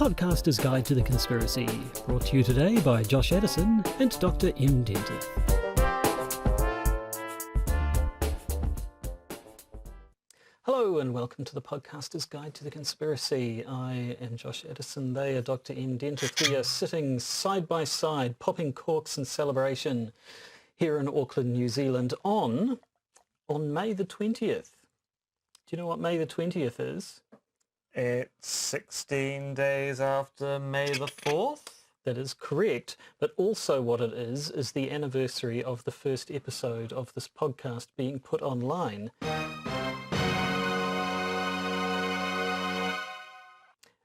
Podcaster's Guide to the Conspiracy, brought to you today by Josh Edison and Dr. M. Dentith. Hello and welcome to the Podcaster's Guide to the Conspiracy. I am Josh Edison, they are Dr. M. Dentith. We are sitting side by side, popping corks in celebration here in Auckland, New Zealand on May the 20th. Do you know what May the 20th is? It's 16 days after May the 4th? That is correct, but also what it is the anniversary of the first episode of this podcast being put online,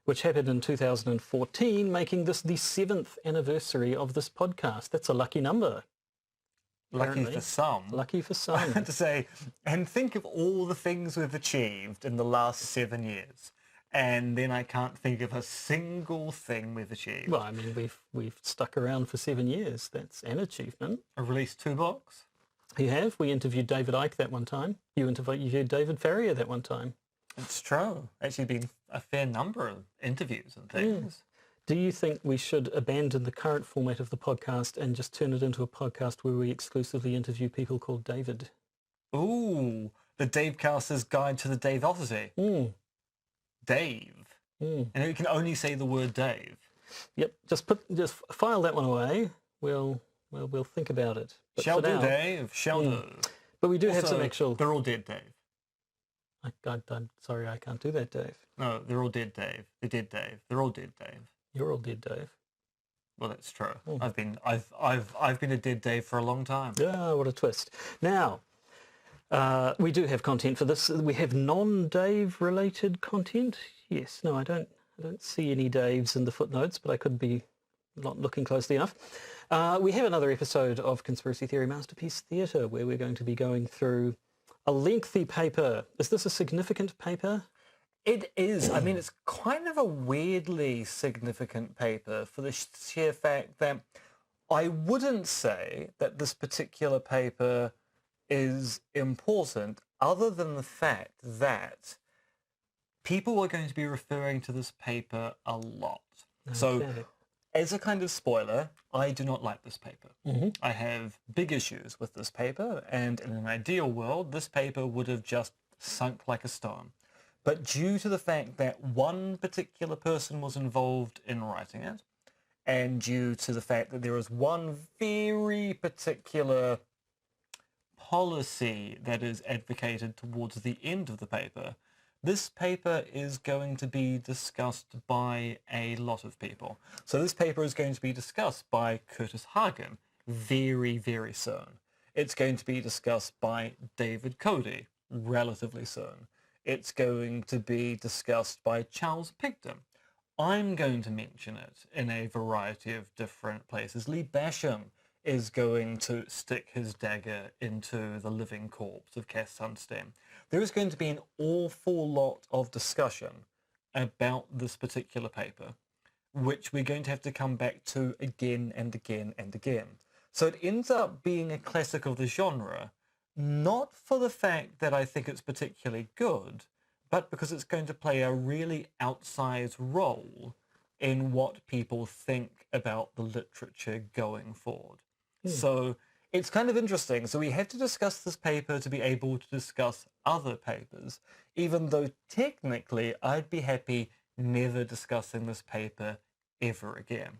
which happened in 2014, making this the 7th anniversary of this podcast. That's a lucky number. Lucky for some. Lucky for some. I had to say, and think of all the things we've achieved in the last 7 years. And then I can't think of a single thing we've achieved. Well, I mean, we've stuck around for 7 years. That's an achievement. I've released 2 books. You have. We interviewed David Icke that one time. You interviewed David Farrier that one time. It's true. Actually been a fair number of interviews and things. Do you think we should abandon the current format of the podcast and just turn it into a podcast where we exclusively interview people called David? Ooh, the Davecaster's Guide to the Dave Odyssey. Dave. And you can only say the word Dave. Yep, just file that one away. We'll think about it. But shall do, now, Dave. Shall do. But we do Also, have some actual. They're all dead, Dave. I'm sorry, I can't do that, Dave. No, they're all dead, Dave. They're dead, Dave. They're all dead, Dave. You're all dead, Dave. Well, that's true. I've been a dead Dave for a long time. Yeah, what a twist. Now, we do have content for this. We have non-Dave related content. Yes, no, I don't see any Daves in the footnotes, but I could be not looking closely enough. We have another episode of Conspiracy Theory Masterpiece Theatre where we're going to be going through a lengthy paper. Is this a significant paper? It is. I mean, it's kind of a weirdly significant paper for the sheer fact that I wouldn't say that this particular paper is important other than the fact that people are going to be referring to this paper a lot. Okay. So as a kind of spoiler, I do not like this paper. I have big issues with this paper, and in an ideal world, this paper would have just sunk like a stone. But due to the fact that one particular person was involved in writing it, and due to the fact that there is one very particular policy that is advocated towards the end of the paper, this paper is going to be discussed by a lot of people. So this paper is going to be discussed by Curtis Hagen very, very soon. It's going to be discussed by David Cody relatively soon. It's going to be discussed by Charles Pigden. I'm going to mention it in a variety of different places. Lee Basham is going to stick his dagger into the living corpse of Cass Sunstein. There is going to be an awful lot of discussion about this particular paper, which we're going to have to come back to again and again and again. So it ends up being a classic of the genre, not for the fact that I think it's particularly good, but because it's going to play a really outsized role in what people think about the literature going forward. So it's kind of interesting. So we have to discuss this paper to be able to discuss other papers, even though technically I'd be happy never discussing this paper ever again.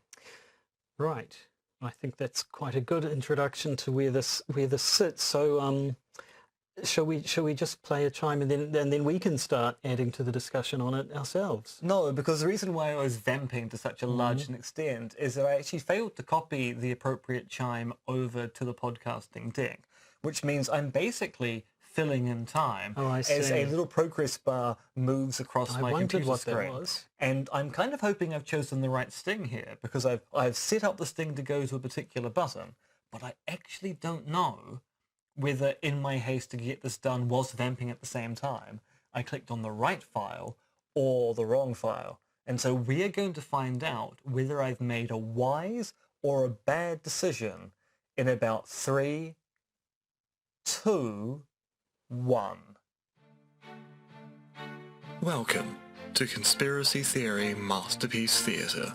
Right. I think that's quite a good introduction to where this sits. So shall we just play a chime and then we can start adding to the discussion on it ourselves? No, because the reason why I was vamping to such a large extent is that I actually failed to copy the appropriate chime over to the podcasting deck, which means I'm basically filling in time as a little progress bar moves across my computer screen. That was. And I'm kind of hoping I've chosen the right sting here, because I've set up the sting to go to a particular button, but I actually don't know whether in my haste to get this done whilst vamping at the same time, I clicked on the right file or the wrong file. And so we're going to find out whether I've made a wise or a bad decision in about 3, 2, 1. Welcome to Conspiracy Theory Masterpiece Theatre.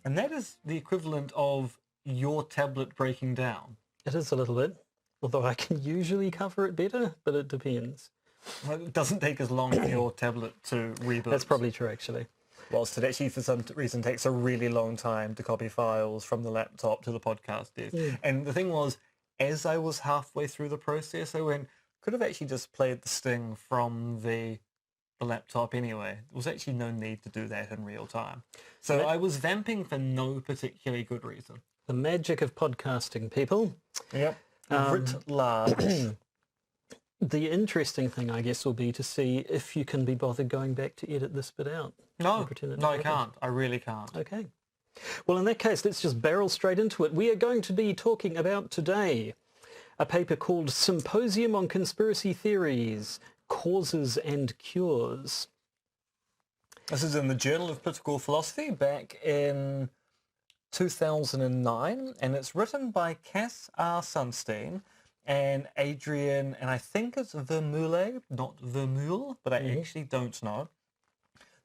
And that is the equivalent of your tablet breaking down. It is a little bit, although I can usually cover it better, but it depends. Well, it doesn't take as long for your tablet to reboot. That's probably true, actually. Whilst it actually, for some reason, takes a really long time to copy files from the laptop to the podcast desk. Mm. And the thing was, as I was halfway through the process, I went, could have actually just played the sting from the laptop anyway. There was actually no need to do that in real time. So I was vamping for no particularly good reason. The magic of podcasting, people. Yep. Writ large. The interesting thing, I guess, will be to see if you can be bothered going back to edit this bit out. No, I can't. I really can't. Okay. Well, in that case, let's just barrel straight into it. We are going to be talking about today a paper called Symposium on Conspiracy Theories, Causes and Cures. This is in the Journal of Political Philosophy back in 2009, and it's written by Cass R. Sunstein and Adrian, and I think it's Vermeule, not Vermeule, but I actually don't know.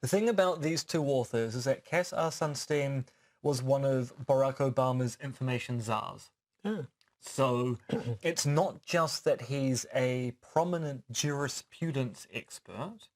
The thing about these two authors is that Cass R. Sunstein was one of Barack Obama's information czars. Oh. So it's not just that he's a prominent jurisprudence expert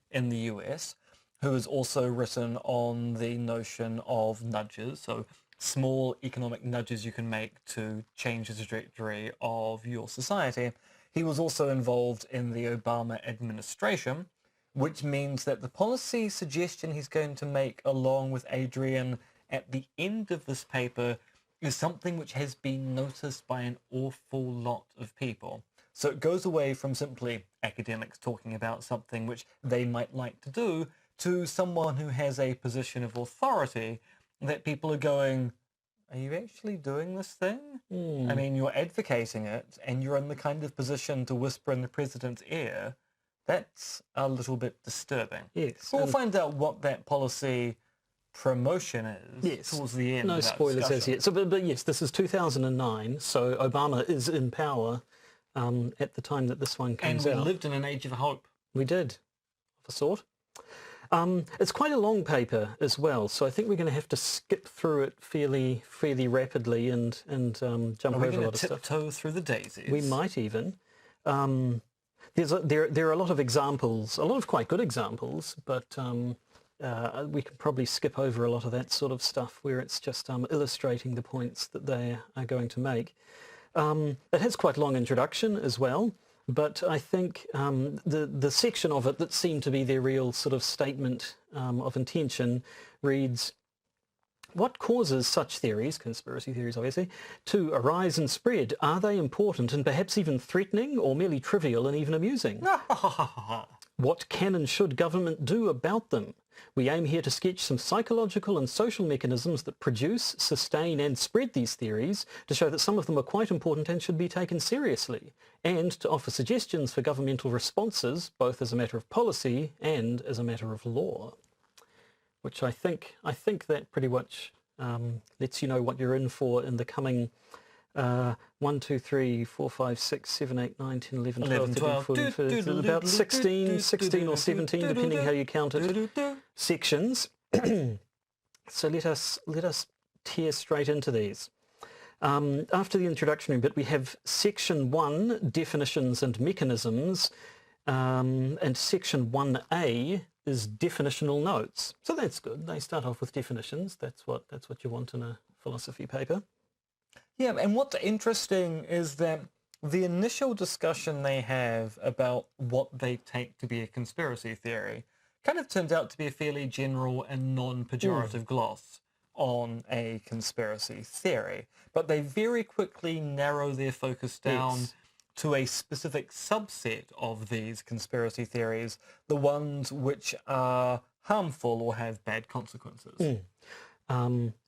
in the US, who has also written on the notion of nudges, so small economic nudges you can make to change the trajectory of your society. He was also involved in the Obama administration, which means that the policy suggestion he's going to make along with Adrian at the end of this paper is something which has been noticed by an awful lot of people. So it goes away from simply academics talking about something which they might like to do to someone who has a position of authority that people are going, are you actually doing this thing? I mean, you're advocating it and you're in the kind of position to whisper in the president's ear. That's a little bit disturbing. Yes. We'll find out what that policy promotion is towards the end. No spoilers as yet. So, but yes, this is 2009, so Obama is in power at the time that this one comes out. And we lived in an age of hope. We did, of a sort. It's quite a long paper as well, so I think we're going to have to skip through it fairly rapidly and jump over a lot of stuff. Tiptoe through the daisies. We might even. There are a lot of examples, a lot of quite good examples, but we can probably skip over a lot of that sort of stuff where it's just illustrating the points that they are going to make. It has quite a long introduction as well, but I think the section of it that seemed to be their real sort of statement of intention reads, what causes such theories, conspiracy theories obviously, to arise and spread? Are they important and perhaps even threatening, or merely trivial and even amusing? What can and should government do about them? We aim here to sketch some psychological and social mechanisms that produce, sustain and spread these theories, to show that some of them are quite important and should be taken seriously, and to offer suggestions for governmental responses, both as a matter of policy and as a matter of law. Which I think that pretty much lets you know what you're in for in the coming 1, 2, 3, 4, 5, 6, 7, 8, 9, 10, 11, 12, 13, 14, about 16 or 17, depending how you count it, sections. So let us tear straight into these. After the introductory bit, we have Section 1, Definitions and Mechanisms, and Section 1A is definitional notes. So that's good. They start off with definitions. That's what you want in a philosophy paper. Yeah, and what's interesting is that the initial discussion they have about what they take to be a conspiracy theory kind of turns out to be a fairly general and non-pejorative gloss on a conspiracy theory. But they very quickly narrow their focus down to a specific subset of these conspiracy theories, the ones which are harmful or have bad consequences.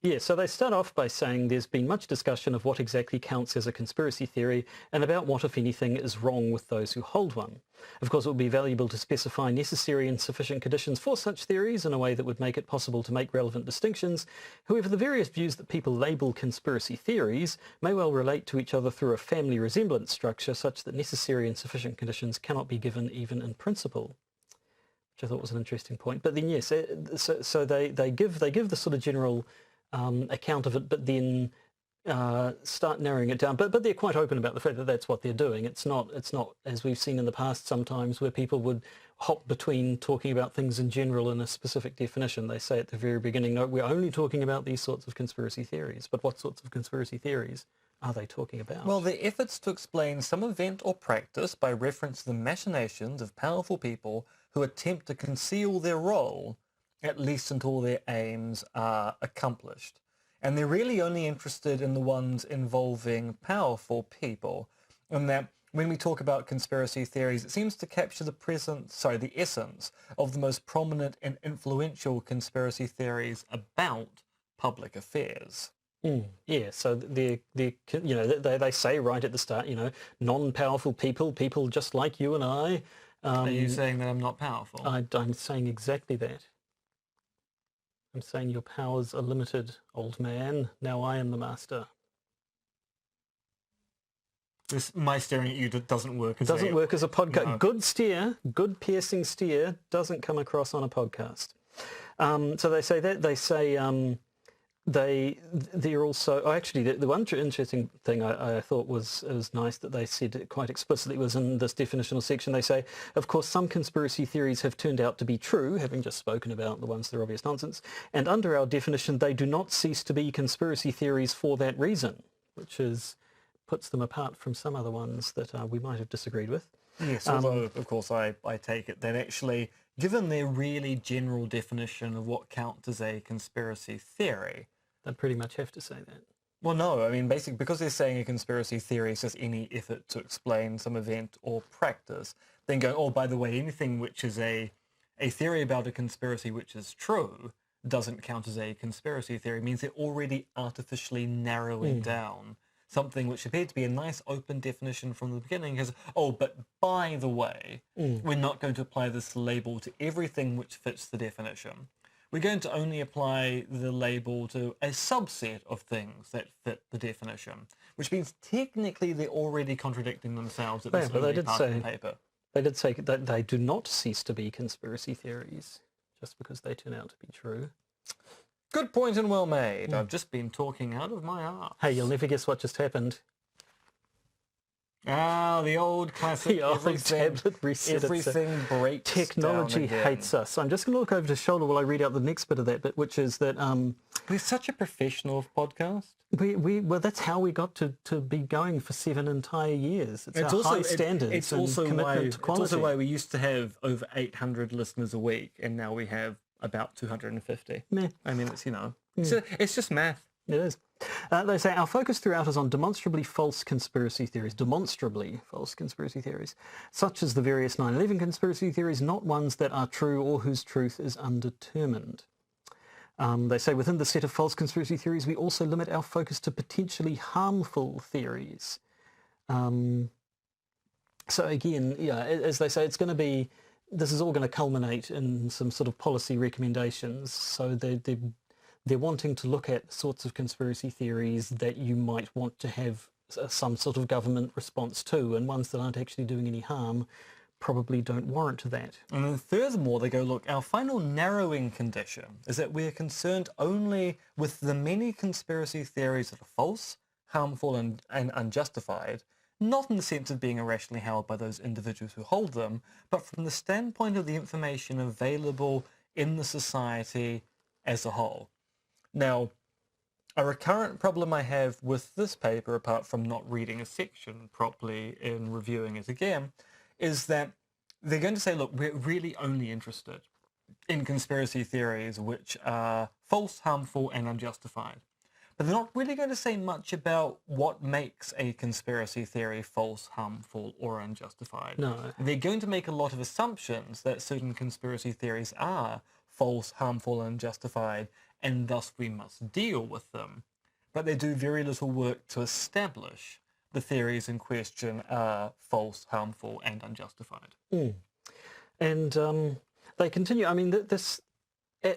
Yeah, so they start off by saying there's been much discussion of what exactly counts as a conspiracy theory and about what, if anything, is wrong with those who hold one. Of course, it would be valuable to specify necessary and sufficient conditions for such theories in a way that would make it possible to make relevant distinctions. However, the various views that people label conspiracy theories may well relate to each other through a family resemblance structure such that necessary and sufficient conditions cannot be given even in principle. Which I thought was an interesting point. But then, yes, so they give the sort of general account of it, but then start narrowing it down. But they're quite open about the fact that that's what they're doing. It's not as we've seen in the past sometimes where people would hop between talking about things in general and a specific definition. They say at the very beginning, no, we're only talking about these sorts of conspiracy theories. But what sorts of conspiracy theories are they talking about? Well, the efforts to explain some event or practice by reference to the machinations of powerful people who attempt to conceal their role, at least until their aims are accomplished. And they're really only interested in the ones involving powerful people. And that when we talk about conspiracy theories, it seems to capture the essence of the most prominent and influential conspiracy theories about public affairs. Yeah, so they say right at the start, non-powerful people just like you and I. Are you saying that I'm not powerful? I'm saying exactly that. I'm saying your powers are limited, old man. Now I am the master. My staring at you doesn't work as work as a podcast. No. Good steer, good piercing steer doesn't come across on a podcast. So they say that. They say they're also actually the one interesting thing I thought was nice that they said it quite explicitly was in this definitional section. They say, of course, some conspiracy theories have turned out to be true, having just spoken about the ones that are obvious nonsense, and under our definition they do not cease to be conspiracy theories for that reason, which puts them apart from some other ones that we might have disagreed with. Yes, although of course I take it that actually, given their really general definition of what counts as a conspiracy theory, I'd pretty much have to say that. Well, no, I mean, basically, because they're saying a conspiracy theory is just any effort to explain some event or practice, then going, oh, by the way, anything which is a theory about a conspiracy which is true doesn't count as a conspiracy theory, means they're already artificially narrowing down something which appeared to be a nice open definition from the beginning as, oh, but by the way, we're not going to apply this label to everything which fits the definition. We're going to only apply the label to a subset of things that fit the definition, which means technically they're already contradicting themselves at this early part of the paper. They did say that they do not cease to be conspiracy theories just because they turn out to be true. Good point and well made. I've just been talking out of my arse. Hey, you'll never guess what just happened. Ah, the old classic. The old tablet reset. Everything breaks. Technology hates us. I'm just going to look over the shoulder while I read out the next bit of that bit, which is that we're such a professional podcast. Well, that's how we got to be going for 7 entire years. It's our high standards and commitment to quality. It's also why we used to have over 800 listeners a week, and now we have about 250. Meh. I mean, it's it's just math. It is. They say our focus throughout is on demonstrably false conspiracy theories, such as the various 9/11 conspiracy theories, not ones that are true or whose truth is undetermined. They say within the set of false conspiracy theories, we also limit our focus to potentially harmful theories. So again, as they say, this is all going to culminate in some sort of policy recommendations. So they're wanting to look at sorts of conspiracy theories that you might want to have some sort of government response to, and ones that aren't actually doing any harm probably don't warrant that. And then furthermore, they go, look, our final narrowing condition is that we're concerned only with the many conspiracy theories that are false, harmful, and unjustified, not in the sense of being irrationally held by those individuals who hold them, but from the standpoint of the information available in the society as a whole. Now, a recurrent problem I have with this paper, apart from not reading a section properly in reviewing it again, is that they're going to say, look, we're really only interested in conspiracy theories which are false, harmful, and unjustified. But they're not really going to say much about what makes a conspiracy theory false, harmful, or unjustified. No. They're going to make a lot of assumptions that certain conspiracy theories are false, harmful, and unjustified, and thus we must deal with them. But they do very little work to establish the theories in question are false, harmful, and unjustified. And they continue. I mean, this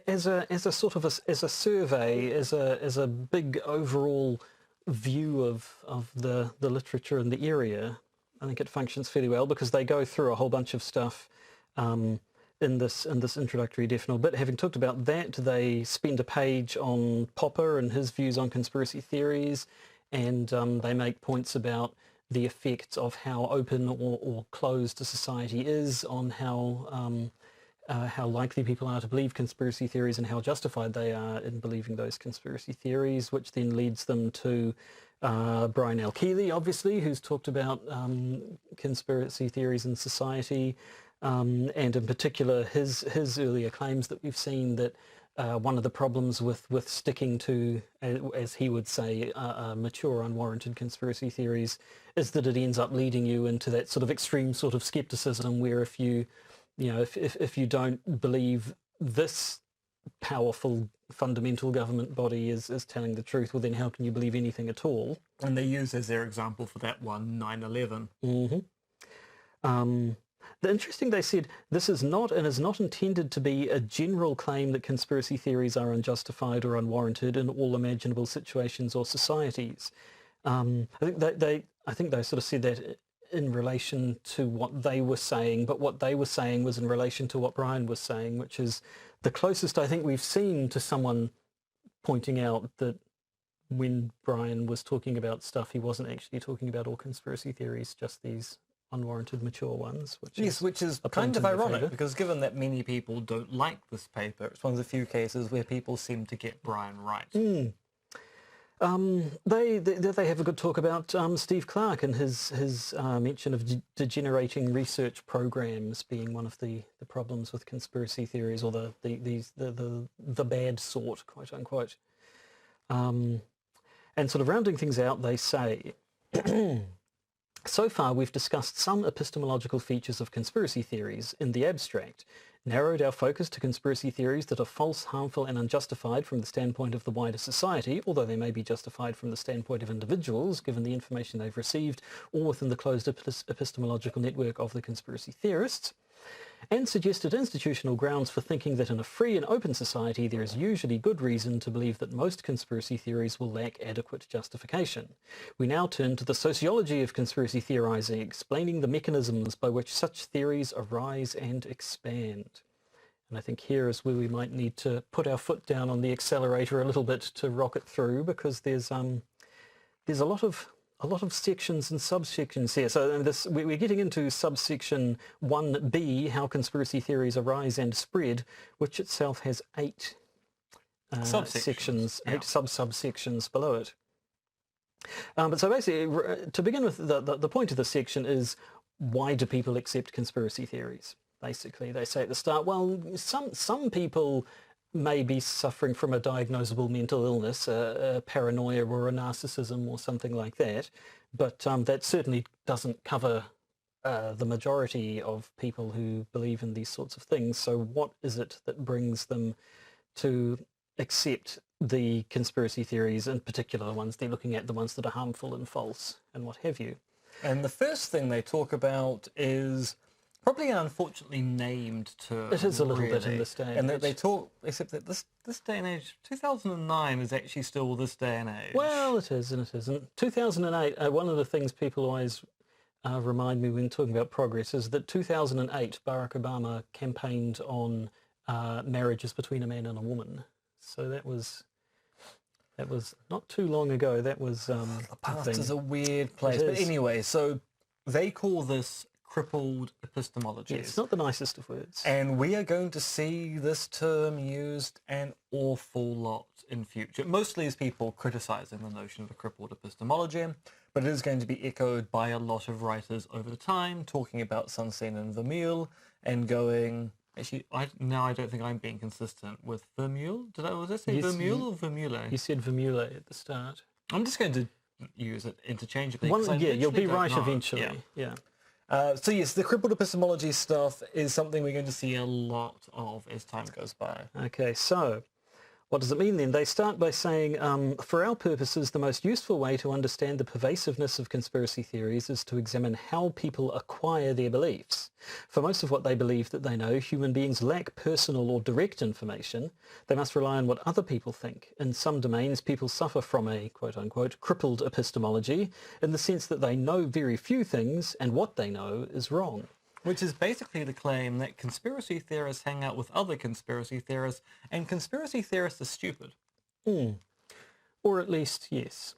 as a sort of as a survey, as a big overall view of the literature in the area, I think it functions fairly well because they go through a whole bunch of stuff in this introductory definite bit. Having talked about that, they spend a page on Popper and his views on conspiracy theories, and they make points about the effects of how open or closed a society is on how likely people are to believe conspiracy theories and how justified they are in believing those conspiracy theories, which then leads them to Brian L. Keeley, obviously, who's talked about conspiracy theories in society, and in particular his earlier claims that we've seen that one of the problems with sticking to, as he would say, mature, unwarranted conspiracy theories is that it ends up leading you into that sort of extreme sort of skepticism where if you don't believe this powerful fundamental government body is telling the truth, well then how can you believe anything at all? And they use as their example for that one 9/11. The interesting, they said, this is not and is not intended to be a general claim that conspiracy theories are unjustified or unwarranted in all imaginable situations or societies. I think they sort of said that in relation to what they were saying, but what they were saying was in relation to what Brian was saying, which is the closest I think we've seen to someone pointing out that when Brian was talking about stuff, he wasn't actually talking about all conspiracy theories, just these unwarranted mature ones. Which is kind of ironic, because given that many people don't like this paper, it's one of the few cases where people seem to get Brian right. They have a good talk about Steve Clark and his mention of degenerating research programs being one of the problems with conspiracy theories, or the bad sort, quote unquote. And sort of rounding things out, they say, so far we've discussed some epistemological features of conspiracy theories in the abstract, narrowed our focus to conspiracy theories that are false, harmful and unjustified from the standpoint of the wider society, although they may be justified from the standpoint of individuals given the information they've received or within the closed epistemological network of the conspiracy theorists, and suggested institutional grounds for thinking that in a free and open society there is usually good reason to believe that most conspiracy theories will lack adequate justification. We now turn to the sociology of conspiracy theorizing, explaining the mechanisms by which such theories arise and expand. And I think here is where we might need to put our foot down on the accelerator a little bit to rocket through, because there's a lot of sections and subsections here. So we're getting into subsection 1b, how conspiracy theories arise and spread, which itself has 8 sections, 8 subsections below it. But so basically, to begin with, the point of the section is, why do people accept conspiracy theories? Basically, they say at the start, well, some people may be suffering from a diagnosable mental illness, a paranoia or a narcissism or something like that, but that certainly doesn't cover the majority of people who believe in these sorts of things. So what is it that brings them to accept the conspiracy theories, in particular the ones they're looking at, the ones that are harmful and false and what have you? And the first thing they talk about is probably an unfortunately named term. It is a little bit in this day and age. And they talk, except that this day and age, 2009 is actually still this day and age. Well, it is and it isn't. 2008, one of the things people always remind me when talking about progress is that 2008, Barack Obama campaigned on marriages between a man and a woman. So that was not too long ago. That was the past is a weird place. But anyway, so they call this crippled epistemology. Yeah, it's not the nicest of words. And we are going to see this term used an awful lot in future, mostly as people criticising the notion of a crippled epistemology, but it is going to be echoed by a lot of writers over the time, talking about Sunstein and Vermeule, and going... Actually, I don't think I'm being consistent with Vermeule. Was I say Vermeule or Vermeule? You said Vermeule at the start. I'm just going to use it interchangeably. You'll be right eventually. Yeah. So yes, the crippled epistemology stuff is something we're going to see a lot of as time goes by. Okay, so What does it mean then? They start by saying, for our purposes, the most useful way to understand the pervasiveness of conspiracy theories is to examine how people acquire their beliefs. For most of what they believe that they know, human beings lack personal or direct information. They must rely on what other people think. In some domains, people suffer from a, quote-unquote, crippled epistemology, in the sense that they know very few things, and what they know is wrong. Which is basically the claim that conspiracy theorists hang out with other conspiracy theorists, and conspiracy theorists are stupid. Or at least, yes,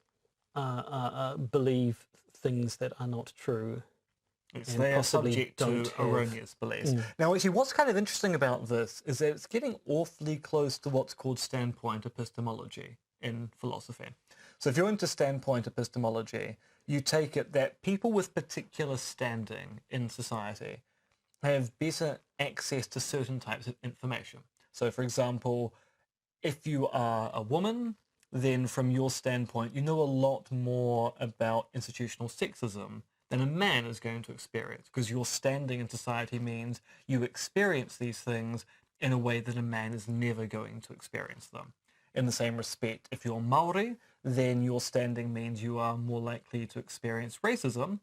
believe things that are not true. So they are subject to erroneous beliefs. Now, actually, what's kind of interesting about this is that it's getting awfully close to what's called standpoint epistemology in philosophy. So if you're into standpoint epistemology, you take it that people with particular standing in society have better access to certain types of information. So, for example, if you are a woman, then from your standpoint, you know a lot more about institutional sexism than a man is going to experience, because your standing in society means you experience these things in a way that a man is never going to experience them. In the same respect, if you're Maori, then your standing means you are more likely to experience racism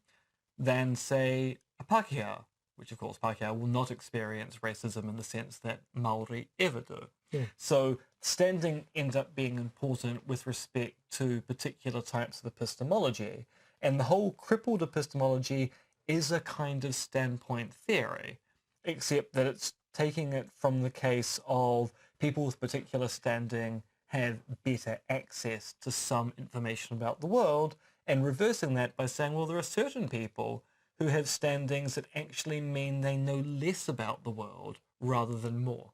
than, say, a Pākehā, which of course Pākehā will not experience racism in the sense that Maori ever do. So standing ends up being important with respect to particular types of epistemology, and the whole crippled epistemology is a kind of standpoint theory, except that it's taking it from the case of people with particular standing have better access to some information about the world, and reversing that by saying, well, there are certain people who have standings that actually mean they know less about the world rather than more.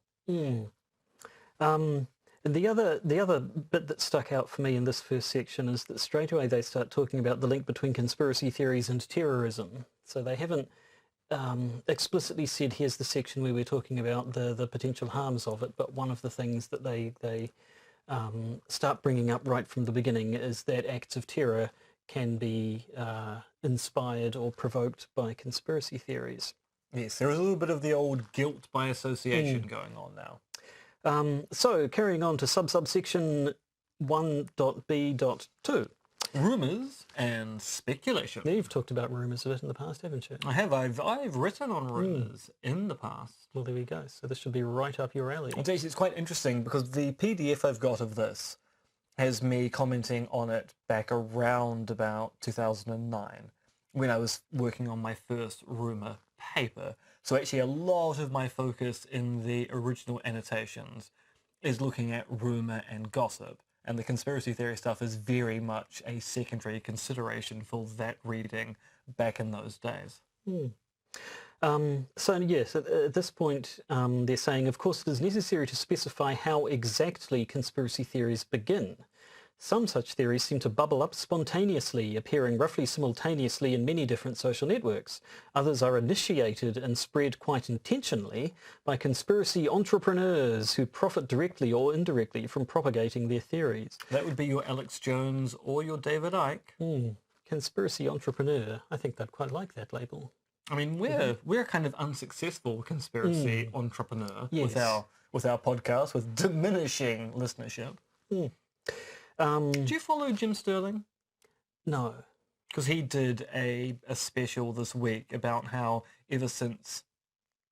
And the other bit that stuck out for me in this first section is that straight away they start talking about the link between conspiracy theories and terrorism. So they haven't explicitly said, here's the section where we're talking about the potential harms of it, but one of the things that they start bringing up right from the beginning is that acts of terror can be inspired or provoked by conspiracy theories. Yes, there is a little bit of the old guilt by association going on now. So carrying on to subsection 1.b.2. Rumours and speculation. Now, you've talked about rumours a bit in the past, haven't you? I have. I've written on rumours in the past. Well, there we go. So this should be right up your alley. It's quite interesting because the PDF I've got of this has me commenting on it back around about 2009 when I was working on my first rumour paper. So actually a lot of my focus in the original annotations is looking at rumour and gossip. And the conspiracy theory stuff is very much a secondary consideration for that reading back in those days. So yes, at this point they're saying, of course, it is necessary to specify how exactly conspiracy theories begin. Some such theories seem to bubble up spontaneously, appearing roughly simultaneously in many different social networks. Others are initiated and spread quite intentionally by conspiracy entrepreneurs who profit directly or indirectly from propagating their theories. That would be your Alex Jones or your David Icke. Conspiracy entrepreneur. I think they'd quite like that label. I mean, we're kind of unsuccessful conspiracy entrepreneur Yes. with our podcast, with diminishing listenership. Do you follow Jim Sterling? No. Because he did a special this week about how ever since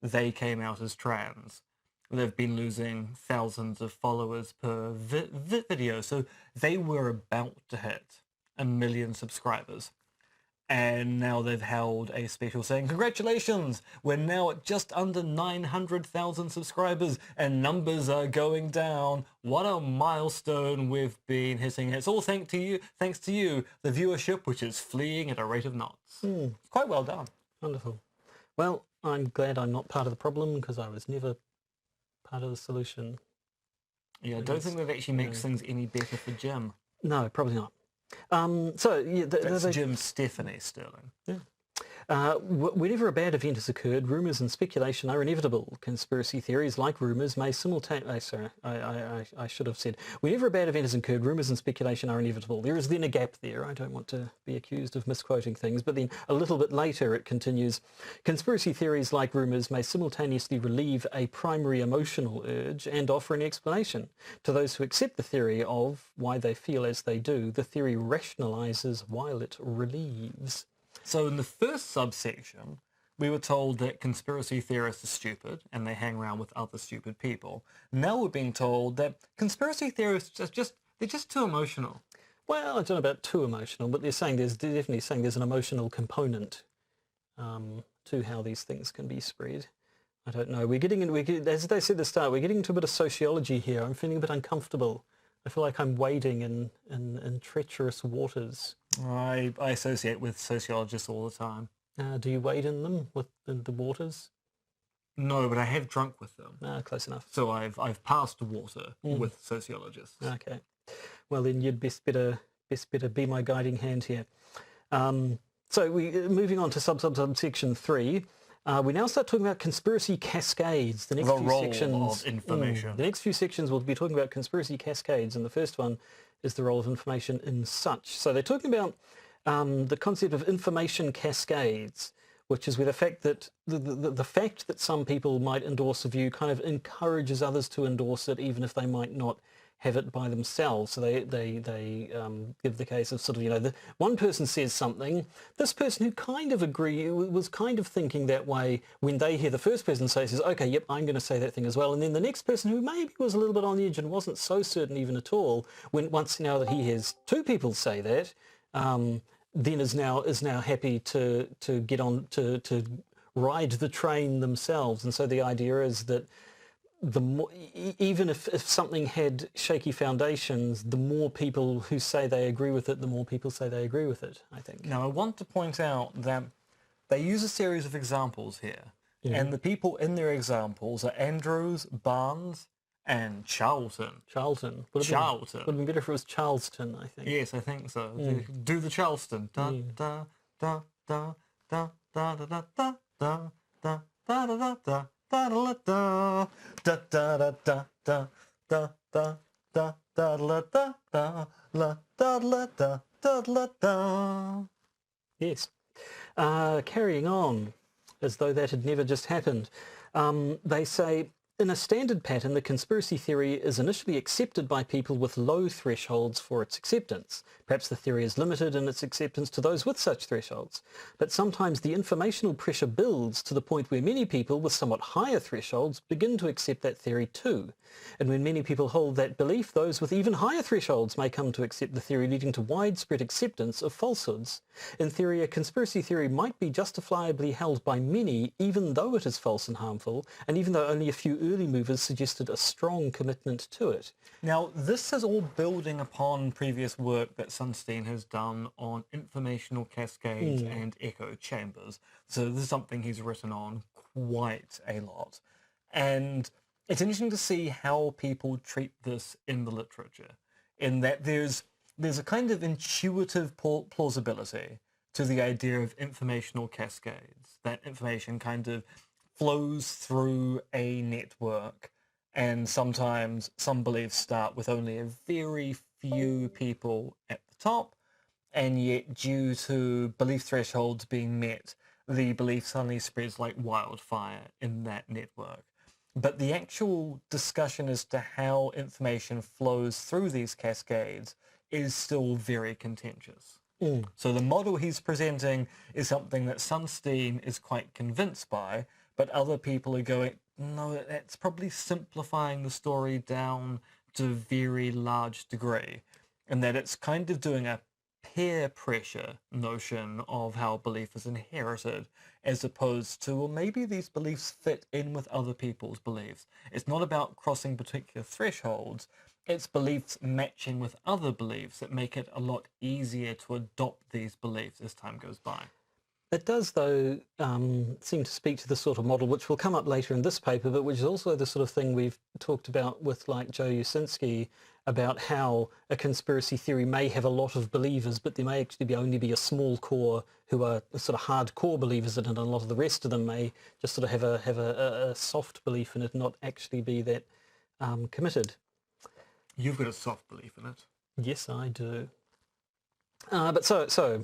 they came out as trans, they've been losing thousands of followers per video. So they were about to hit 1 million subscribers. And now they've held a special saying, congratulations, we're now at just under 900,000 subscribers and numbers are going down. What a milestone we've been hitting. It's all thanks to you, the viewership, which is fleeing at a rate of knots. Quite well done. Wonderful. Well, I'm glad I'm not part of the problem because I was never part of the solution. Yeah, I don't think that actually makes things any better for Jim. No, probably not. That's Jim Stephanie Sterling. Whenever a bad event has occurred, rumours and speculation are inevitable. Conspiracy theories, like rumours, may simultaneously... I should have said, whenever a bad event has occurred, rumours and speculation are inevitable. There is then a gap there. I don't want to be accused of misquoting things, but then a little bit later it continues, conspiracy theories, like rumours, may simultaneously relieve a primary emotional urge and offer an explanation. To those who accept the theory of why they feel as they do, the theory rationalises while it relieves. So in the first subsection, we were told that conspiracy theorists are stupid and they hang around with other stupid people. Now we're being told that conspiracy theorists are they're just too emotional. Well, I don't know about too emotional, but they're definitely saying there's an emotional component to how these things can be spread. I don't know. As they said at the start, we're getting into a bit of sociology here. I'm feeling a bit uncomfortable. I feel like I'm wading in treacherous waters. I associate with sociologists all the time. Do you wade in them, with the waters? No, but I have drunk with them. Close enough. So I've passed water with sociologists. Okay. Well, then you'd best better be my guiding hand here. So moving on to subsection 3. We now start talking about conspiracy cascades. The next few sections of information. The next few sections we'll be talking about conspiracy cascades, and the first one is the role of information in such. So they're talking about the concept of information cascades, which is where the fact that the fact that some people might endorse a view kind of encourages others to endorse it, even if they might not have it by themselves. So they give the case of sort of, the one person says something, this person who kind of was kind of thinking that way, when they hear the first person say, says, okay, yep, I'm going to say that thing as well. And then the next person who maybe was a little bit on the edge and wasn't so certain even at all, once now that he hears two people say that, then is now happy to get on to ride the train themselves. And so the idea is that even if something had shaky foundations, the more people who say they agree with it, the more people say they agree with it, I think. Now, I want to point out that they use a series of examples here, and the people in their examples are Andrews, Barnes, and Charlton. Charlton. Would have been better if it was Charleston, I think. Yes, I think so. Do the Charleston. Da, da, da, da, da, da, da, da, da, da, da, da, da, da. Da da da da da da da da da da da da da da da da da. Yes. Carrying on, as though that had never just happened, they say, in a standard pattern, the conspiracy theory is initially accepted by people with low thresholds for its acceptance. Perhaps the theory is limited in its acceptance to those with such thresholds. But sometimes the informational pressure builds to the point where many people with somewhat higher thresholds begin to accept that theory too. And when many people hold that belief, those with even higher thresholds may come to accept the theory, leading to widespread acceptance of falsehoods. In theory, a conspiracy theory might be justifiably held by many, even though it is false and harmful, and even though only a few early movers suggested a strong commitment to it. Now, this is all building upon previous work that Sunstein has done on informational cascades and echo chambers. So this is something he's written on quite a lot. And it's interesting to see how people treat this in the literature, in that there's a kind of intuitive plausibility to the idea of informational cascades, that information kind of flows through a network, and sometimes some beliefs start with only a very few people at the top, and yet due to belief thresholds being met, the belief suddenly spreads like wildfire in that network. But the actual discussion as to how information flows through these cascades is still very contentious. So the model he's presenting is something that Sunstein is quite convinced by, but other people are going, no, that's probably simplifying the story down to a very large degree, and that it's kind of doing a peer pressure notion of how belief is inherited, as opposed to, well, maybe these beliefs fit in with other people's beliefs. It's not about crossing particular thresholds, it's beliefs matching with other beliefs that make it a lot easier to adopt these beliefs as time goes by. It does, though, seem to speak to the sort of model which will come up later in this paper, but which is also the sort of thing we've talked about with, like, Joe Usinski about how a conspiracy theory may have a lot of believers, but there may actually only be a small core who are sort of hardcore believers in it, and a lot of the rest of them may just sort of have a soft belief in it, and not actually be that committed. You've got a soft belief in it. Yes, I do. But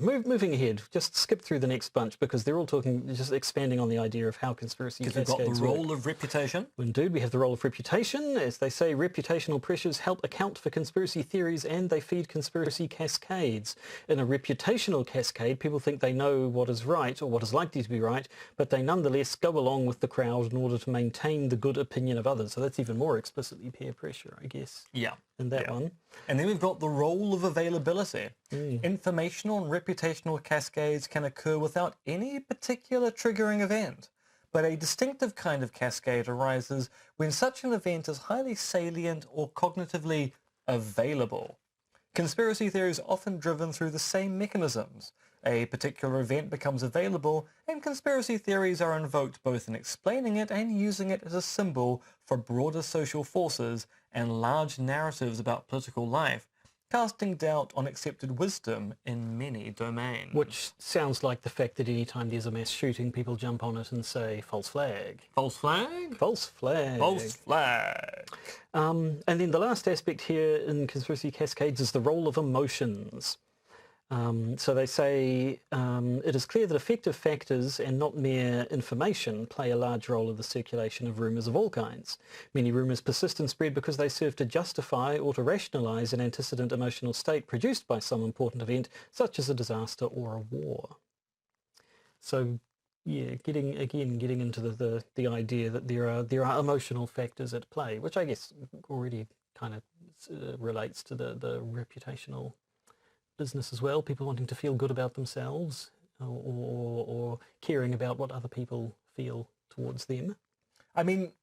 moving ahead, just skip through the next bunch because they're all talking, just expanding on the idea of how conspiracy cascades work. We've got the role of reputation. Indeed, we have the role of reputation. As they say, reputational pressures help account for conspiracy theories and they feed conspiracy cascades. In a reputational cascade, people think they know what is right or what is likely to be right, but they nonetheless go along with the crowd in order to maintain the good opinion of others. So that's even more explicitly peer pressure, I guess. Yeah. In that one. And then we've got the role of availability. Informational and reputational cascades can occur without any particular triggering event, but a distinctive kind of cascade arises when such an event is highly salient or cognitively available. Conspiracy theory is often driven through the same mechanisms. A particular event becomes available, and conspiracy theories are invoked both in explaining it and using it as a symbol for broader social forces and large narratives about political life, casting doubt on accepted wisdom in many domains. Which sounds like the fact that any time there's a mass shooting, people jump on it and say, false flag. False flag? False flag. False flag. And then the last aspect here in conspiracy cascades is the role of emotions. So they say it is clear that affective factors and not mere information play a large role in the circulation of rumours of all kinds. Many rumours persist and spread because they serve to justify or to rationalise an antecedent emotional state produced by some important event, such as a disaster or a war. So, yeah, getting into the idea that there are emotional factors at play, which I guess already kind of relates to the reputational business as well, people wanting to feel good about themselves or caring about what other people feel towards them. I mean,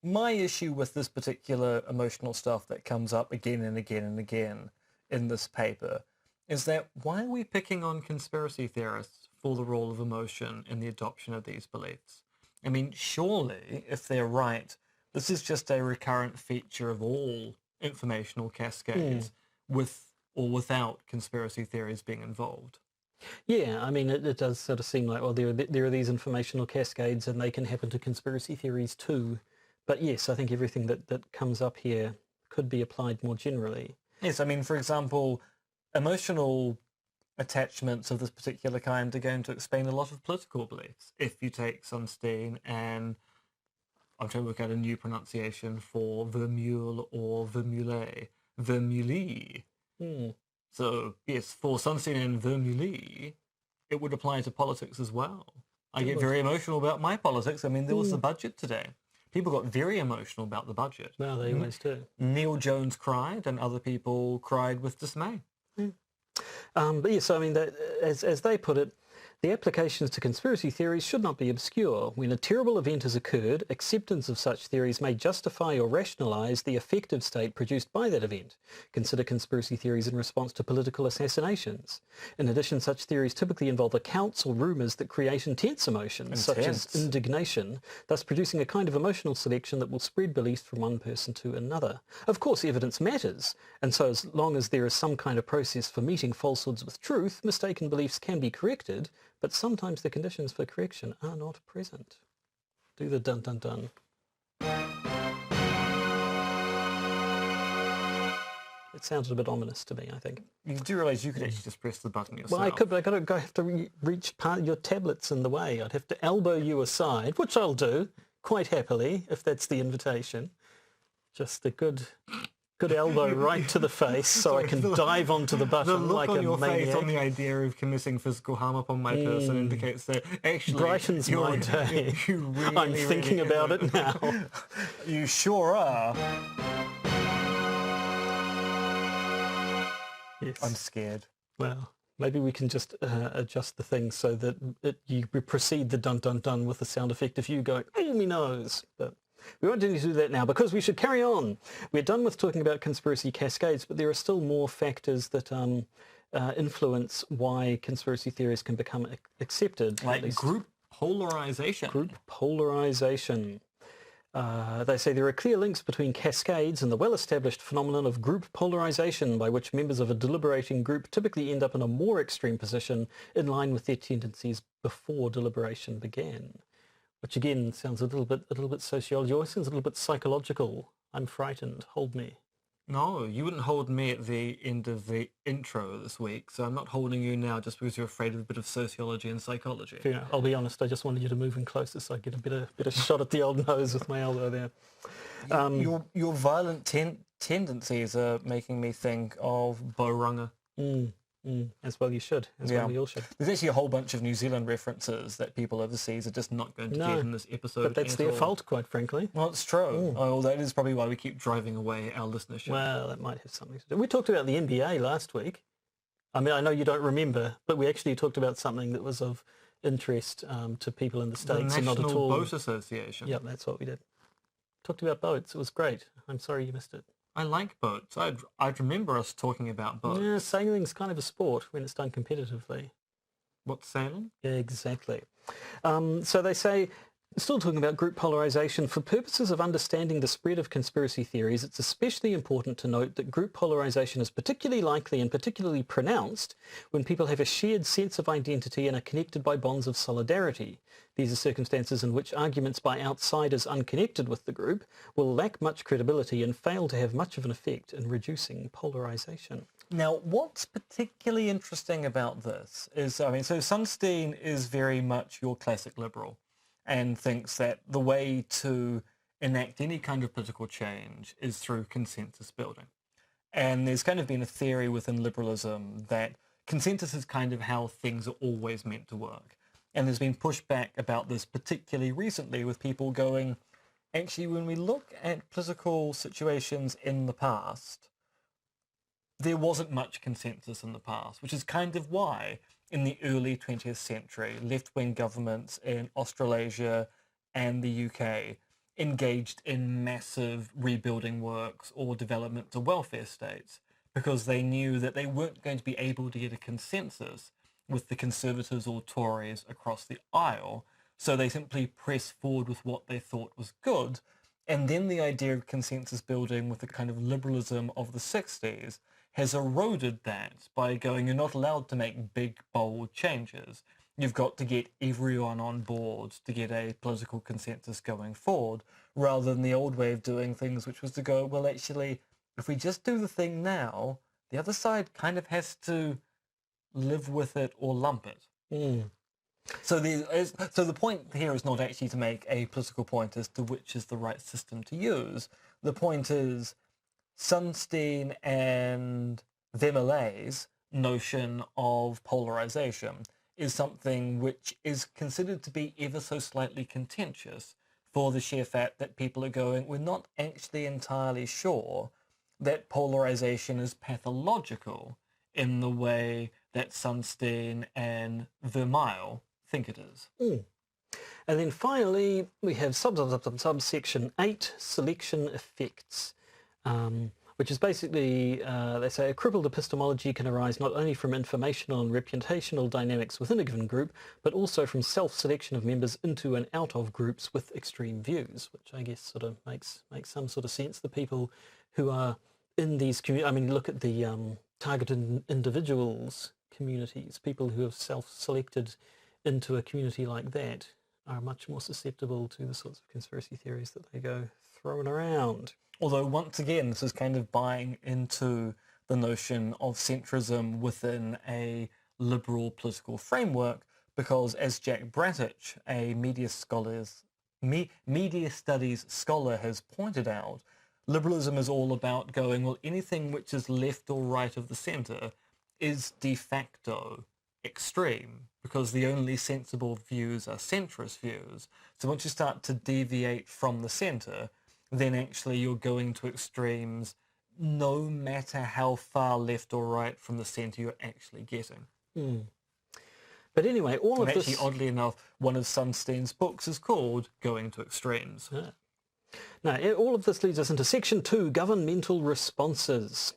my issue with this particular emotional stuff that comes up again and again and again in this paper is that why are we picking on conspiracy theorists for the role of emotion in the adoption of these beliefs? I mean, surely, if they're right, this is just a recurrent feature of all informational cascades with or without conspiracy theories being involved. Yeah, I mean, it does sort of seem like, well, there are these informational cascades and they can happen to conspiracy theories too. But yes, I think everything that comes up here could be applied more generally. Yes, I mean, for example, emotional attachments of this particular kind are going to explain a lot of political beliefs. If you take Sunstein and I'm trying to work out a new pronunciation for Vermeule or Vermeule. Vermeule. So, yes, for Sunstein and Vermeule, it would apply to politics as well. I get very emotional about my politics. I mean, there was the budget today. People got very emotional about the budget. Well, they always do. Neil Jones cried and other people cried with dismay. But yes, I mean, as they put it, the applications to conspiracy theories should not be obscure. When a terrible event has occurred, acceptance of such theories may justify or rationalise the affective state produced by that event. Consider conspiracy theories in response to political assassinations. In addition, such theories typically involve accounts or rumours that create intense emotions, such as indignation, thus producing a kind of emotional selection that will spread beliefs from one person to another. Of course, evidence matters, and so as long as there is some kind of process for meeting falsehoods with truth, mistaken beliefs can be corrected, but sometimes the conditions for correction are not present. Do the dun-dun-dun. It sounded a bit ominous to me, I think. You do realise you could actually just press the button yourself. Well, I could, but I have to reach your tablet's in the way. I'd have to elbow you aside, which I'll do quite happily, if that's the invitation. Just a good elbow right to the face so I can dive onto the button like a maniac. The look on your face on the idea of committing physical harm upon my person indicates that actually... brightens my day. I'm thinking about it now. You sure are. Yes. I'm scared. Well, maybe we can just adjust the thing so that you precede the dun-dun-dun with the sound effect of you going, oh, me nose. But we won't need to do that now because we should carry on. We're done with talking about conspiracy cascades, but there are still more factors that influence why conspiracy theories can become accepted. Like group polarization. Group polarization. They say there are clear links between cascades and the well-established phenomenon of group polarization, by which members of a deliberating group typically end up in a more extreme position in line with their tendencies before deliberation began. Which again sounds a little bit sociology, always sounds a little bit psychological. I'm frightened, hold me. No, you wouldn't hold me at the end of the intro this week, so I'm not holding you now just because you're afraid of a bit of sociology and psychology. Fair enough. I'll be honest, I just wanted you to move in closer so I get a better shot at the old nose with my elbow there. Your violent tendencies are making me think of Borunga. As well you should, well we all should. There's actually a whole bunch of New Zealand references that people overseas are just not going to get in this episode. But that's their fault, quite frankly. Well, it's true. Oh, that is probably why we keep driving away our listenership. Well, that might have something to do. We talked about the NBA last week. I mean, I know you don't remember, but we actually talked about something that was of interest to people in the States. The and not at all. National Boat Association. Yep, that's what we did. Talked about boats. It was great. I'm sorry you missed it. I like boats. I'd remember us talking about boats. Yeah, sailing's kind of a sport when it's done competitively. What's sailing? Yeah, exactly. So they say, still talking about group polarization, for purposes of understanding the spread of conspiracy theories, it's especially important to note that group polarization is particularly likely and particularly pronounced when people have a shared sense of identity and are connected by bonds of solidarity. These are circumstances in which arguments by outsiders unconnected with the group will lack much credibility and fail to have much of an effect in reducing polarization. Now, what's particularly interesting about this is, so Sunstein is very much your classic liberal and thinks that the way to enact any kind of political change is through consensus building. And there's kind of been a theory within liberalism that consensus is kind of how things are always meant to work. And there's been pushback about this particularly recently with people going, actually, when we look at political situations in the past, there wasn't much consensus in the past, which is kind of why in the early 20th century, left-wing governments in Australasia and the UK engaged in massive rebuilding works or development to welfare states, because they knew that they weren't going to be able to get a consensus with the Conservatives or Tories across the aisle, so they simply pressed forward with what they thought was good. And then the idea of consensus building with the kind of liberalism of the 60s has eroded that by going, you're not allowed to make big, bold changes. You've got to get everyone on board to get a political consensus going forward, rather than the old way of doing things, which was to go, well, actually, if we just do the thing now, the other side kind of has to live with it or lump it. So the point here is not actually to make a political point as to which is the right system to use. The point is Sunstein and Vermeule's notion of polarization is something which is considered to be ever so slightly contentious for the sheer fact that people are going, we're not actually entirely sure that polarization is pathological in the way that Sunstein and Vermeule think it is. And then finally, we have subsection 8, selection effects, which is basically, they say, a crippled epistemology can arise not only from informational and reputational dynamics within a given group, but also from self-selection of members into and out of groups with extreme views, which I guess sort of makes some sort of sense. The people who are in these communities, I mean, look at the targeted individuals communities, people who have self-selected into a community like that are much more susceptible to the sorts of conspiracy theories that they go throwing around. Although, once again, this is kind of buying into the notion of centrism within a liberal political framework, because as Jack Brattich, a media studies scholar, has pointed out, liberalism is all about going, well, anything which is left or right of the centre is de facto extreme, because the only sensible views are centrist views. So once you start to deviate from the centre, then actually you're going to extremes no matter how far left or right from the centre you're actually getting. But anyway, all of this... Actually, oddly enough, one of Sunstein's books is called Going to Extremes. Now, all of this leads us into section 2, governmental responses,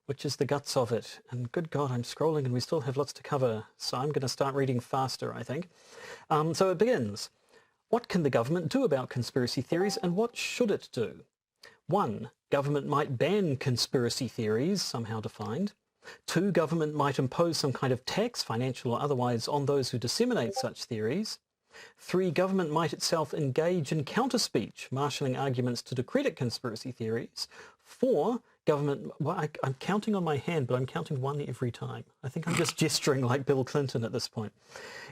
which is the guts of it. And good God, I'm scrolling and we still have lots to cover, so I'm going to start reading faster, I think. So it begins. What can the government do about conspiracy theories, and what should it do? 1. Government might ban conspiracy theories, somehow defined. 2. Government might impose some kind of tax, financial or otherwise, on those who disseminate such theories. 3. Government might itself engage in counter-speech, marshalling arguments to discredit conspiracy theories. 4. Government, well, I'm counting on my hand, but I'm counting one every time. I think I'm just gesturing like Bill Clinton at this point.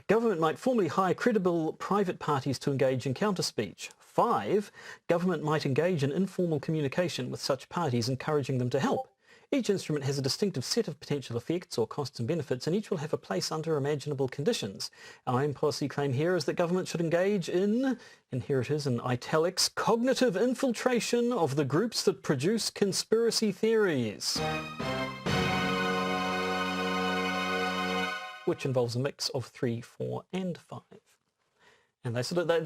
Government might formally hire credible private parties to engage in counter-speech. 5. Government might engage in informal communication with such parties, encouraging them to help. Each instrument has a distinctive set of potential effects or costs and benefits, and each will have a place under imaginable conditions. Our own policy claim here is that government should engage in, and here it is in italics, cognitive infiltration of the groups that produce conspiracy theories, which involves a mix of 3, 4, and 5. And they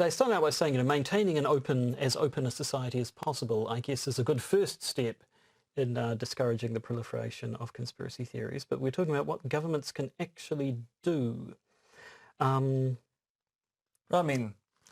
start out by saying, maintaining as open a society as possible, I guess, is a good first step in discouraging the proliferation of conspiracy theories. But we're talking about what governments can actually do.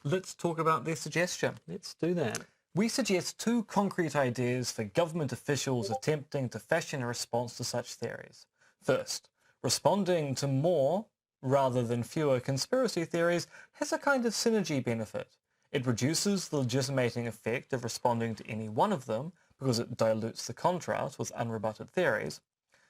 Let's talk about their suggestion. Let's do that. We suggest 2 concrete ideas for government officials attempting to fashion a response to such theories. First, responding to more rather than fewer conspiracy theories has a kind of synergy benefit. It reduces the legitimating effect of responding to any one of them because it dilutes the contrast with unrebutted theories.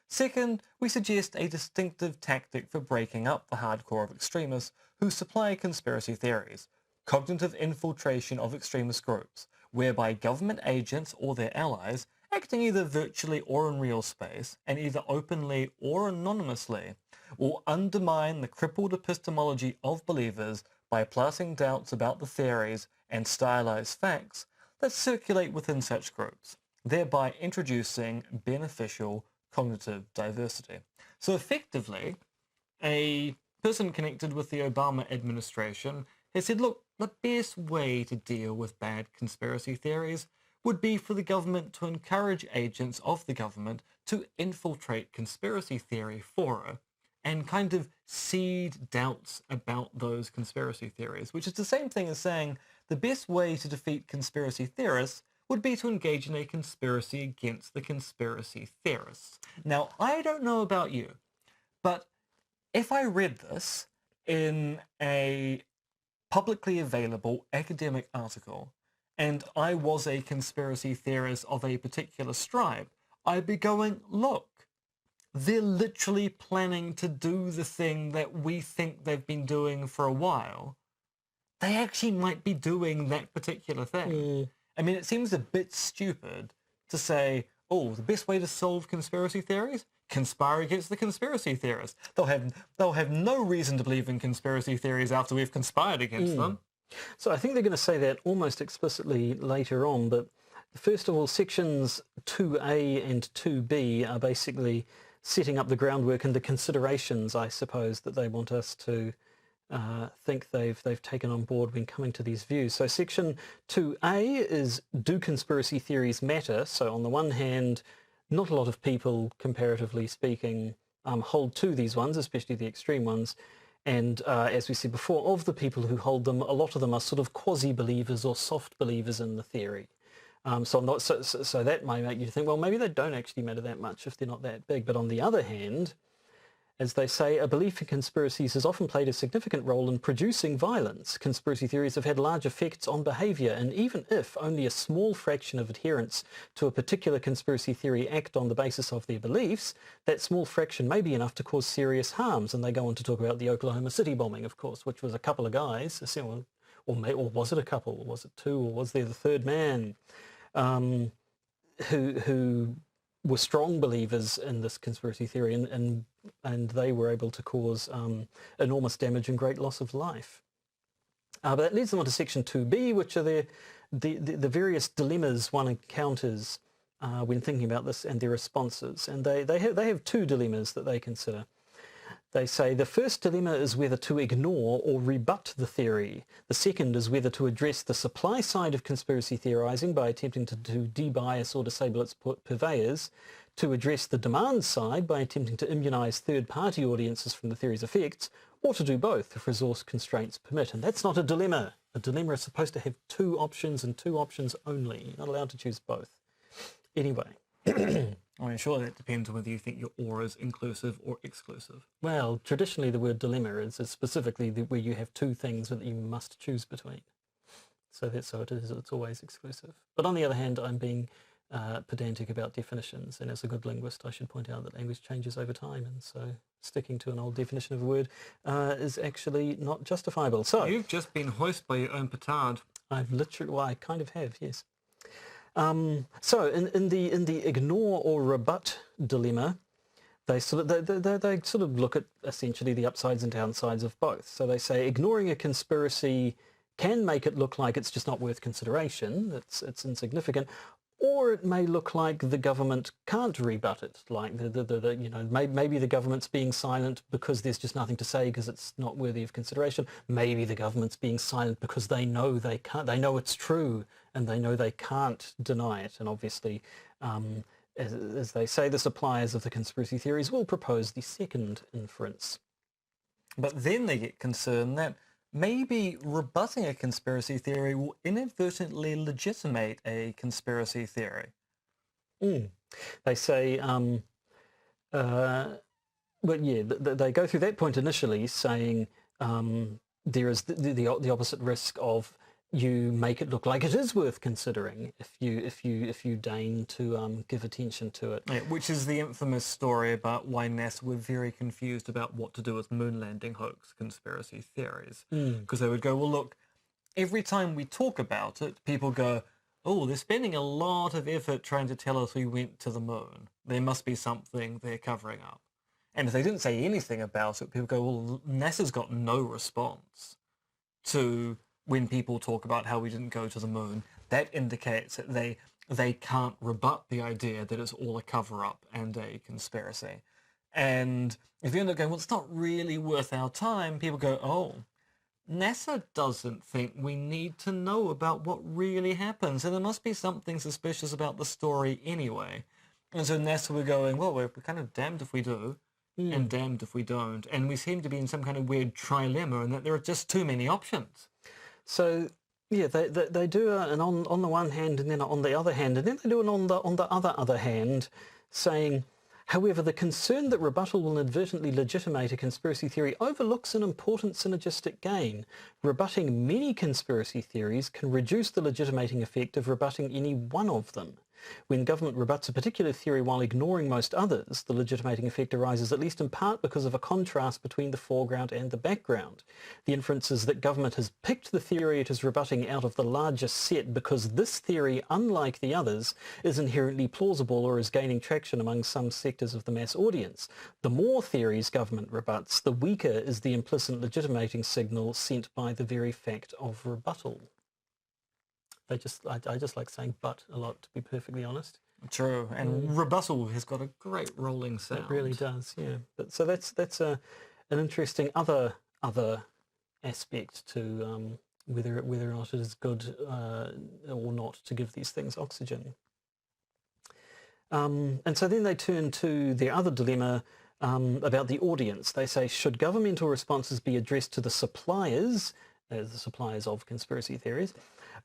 Second, we suggest a distinctive tactic for breaking up the hardcore of extremists who supply conspiracy theories: cognitive infiltration of extremist groups, whereby government agents or their allies, acting either virtually or in real space, and either openly or anonymously, will undermine the crippled epistemology of believers by planting doubts about the theories and stylized facts that circulate within such groups, thereby introducing beneficial cognitive diversity. So effectively, a person connected with the Obama administration has said, look, the best way to deal with bad conspiracy theories would be for the government to encourage agents of the government to infiltrate conspiracy theory fora and kind of seed doubts about those conspiracy theories, which is the same thing as saying the best way to defeat conspiracy theorists would be to engage in a conspiracy against the conspiracy theorists. Now, I don't know about you, but if I read this in a publicly available academic article and I was a conspiracy theorist of a particular stripe, I'd be going, look, they're literally planning to do the thing that we think they've been doing for a while. They actually might be doing that particular thing. I mean, it seems a bit stupid to say, oh, the best way to solve conspiracy theories? Conspire against the conspiracy theorists. They'll have no reason to believe in conspiracy theories after we've conspired against them. So I think they're going to say that almost explicitly later on, but first of all, sections 2A and 2B are basically setting up the groundwork and the considerations, I suppose, that they want us to think they've taken on board when coming to these views. So section 2A is, do conspiracy theories matter? So on the one hand, not a lot of people, comparatively speaking, hold to these ones, especially the extreme ones. And as we said before, of the people who hold them, a lot of them are sort of quasi-believers or soft believers in the theory. So that might make you think, well, maybe they don't actually matter that much if they're not that big. But on the other hand, as they say, a belief in conspiracies has often played a significant role in producing violence. Conspiracy theories have had large effects on behaviour, and even if only a small fraction of adherents to a particular conspiracy theory act on the basis of their beliefs, that small fraction may be enough to cause serious harms. And they go on to talk about the Oklahoma City bombing, of course, which was a couple of guys, or was it a couple, or was it two, or was there the third man, who were strong believers in this conspiracy theory, and they were able to cause enormous damage and great loss of life. But that leads them on to section 2B, which are the various dilemmas one encounters when thinking about this and their responses. And they have 2 dilemmas that they consider. They say the first dilemma is whether to ignore or rebut the theory. The second is whether to address the supply side of conspiracy theorizing by attempting to de-bias or disable its purveyors, to address the demand side by attempting to immunize third-party audiences from the theory's effects, or to do both if resource constraints permit. And that's not a dilemma A dilemma is supposed to have two options and two options only. You're not allowed to choose both. Anyway. I mean, sure, that depends on whether you think your or is inclusive or exclusive. Well, traditionally the word dilemma is specifically where you have two things that you must choose between. So it's always exclusive. But on the other hand, I'm being pedantic about definitions, and as a good linguist I should point out that language changes over time, and so sticking to an old definition of a word is actually not justifiable. So you've just been hoisted by your own petard. I've literally, well, I kind of have, yes. So in the ignore or rebut dilemma, they sort of look at essentially the upsides and downsides of both. So they say ignoring a conspiracy can make it look like it's just not worth consideration, it's insignificant, or it may look like the government can't rebut it, like maybe the government's being silent because there's just nothing to say because it's not worthy of consideration. Maybe the government's being silent because they know they can't, they know it's true and they know they can't deny it. And obviously, as they say, the suppliers of the conspiracy theories will propose the second inference. But then they get concerned that maybe rebutting a conspiracy theory will inadvertently legitimate a conspiracy theory. They say, but yeah, they go through that point initially, saying there is the opposite risk of you make it look like it is worth considering if you deign to give attention to it. Yeah, which is the infamous story about why NASA were very confused about what to do with moon landing hoax conspiracy theories. Because they would go, well, look, every time we talk about it, people go, oh, they're spending a lot of effort trying to tell us we went to the moon. There must be something they're covering up. And if they didn't say anything about it, people go, well, NASA's got no response to when people talk about how we didn't go to the moon. That indicates that they can't rebut the idea that it's all a cover-up and a conspiracy. And if you end up going, well, it's not really worth our time, people go, oh, NASA doesn't think we need to know about what really happened, so there must be something suspicious about the story anyway. And so NASA were going, well, we're kind of damned if we do, and damned if we don't. And we seem to be in some kind of weird trilemma, and that there are just too many options. So yeah, they do an on the one hand and then on the other hand, and then they do an on the other hand, saying, however, the concern that rebuttal will inadvertently legitimate a conspiracy theory overlooks an important synergistic gain. Rebutting many conspiracy theories can reduce the legitimating effect of rebutting any one of them. When government rebuts a particular theory while ignoring most others, the legitimating effect arises at least in part because of a contrast between the foreground and the background. The inference is that government has picked the theory it is rebutting out of the larger set because this theory, unlike the others, is inherently plausible or is gaining traction among some sectors of the mass audience. The more theories government rebuts, the weaker is the implicit legitimating signal sent by the very fact of rebuttal. I just like saying "but" a lot, to be perfectly honest. True, and rebuttal has got a great rolling sound. It really does, yeah. But so that's an interesting other aspect to whether or not it is good or not to give these things oxygen. And so then they turn to their other dilemma about the audience. They say, should governmental responses be addressed to the suppliers of conspiracy theories,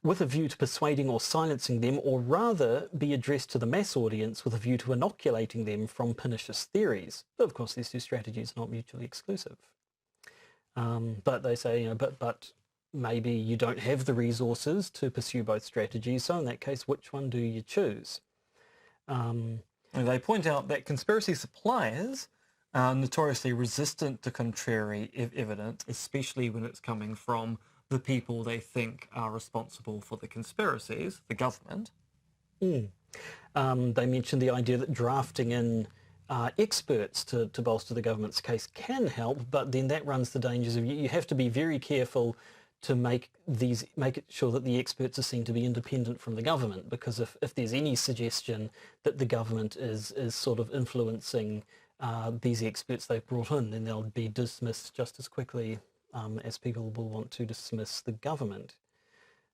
with a view to persuading or silencing them, or rather be addressed to the mass audience with a view to inoculating them from pernicious theories? But of course, these two strategies are not mutually exclusive. But they say, but maybe you don't have the resources to pursue both strategies, so in that case, which one do you choose? And they point out that conspiracy suppliers are notoriously resistant to contrary evidence, especially when it's coming from the people they think are responsible for the conspiracies, the government. They mentioned the idea that drafting in experts to bolster the government's case can help, but then that runs the dangers of you have to be very careful to make it sure that the experts are seen to be independent from the government, because if there's any suggestion that the government is sort of influencing these experts they've brought in, then they'll be dismissed just as quickly as people will want to dismiss the government.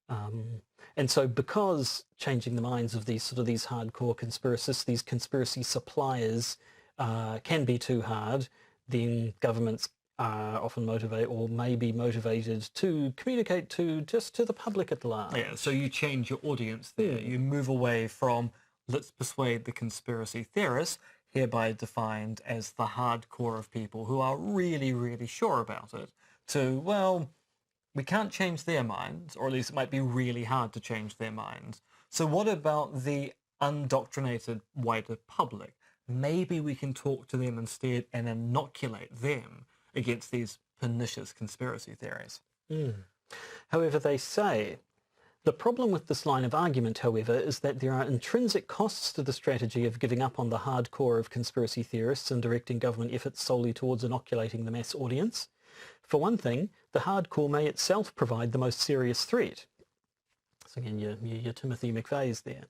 And so because changing the minds of these hardcore conspiracists, these conspiracy suppliers, can be too hard, then governments are often motivated or may be motivated to communicate to the public at large. Yeah, so you change your audience there. You move away from let's persuade the conspiracy theorists, hereby defined as the hardcore of people who are really, really sure about it, to, well, we can't change their minds, or at least it might be really hard to change their minds. So what about the undoctrinated wider public? Maybe we can talk to them instead and inoculate them against these pernicious conspiracy theories. However, they say, the problem with this line of argument, however, is that there are intrinsic costs to the strategy of giving up on the hardcore of conspiracy theorists and directing government efforts solely towards inoculating the mass audience. For one thing, the hardcore may itself provide the most serious threat. So again, your Timothy McVeigh's there.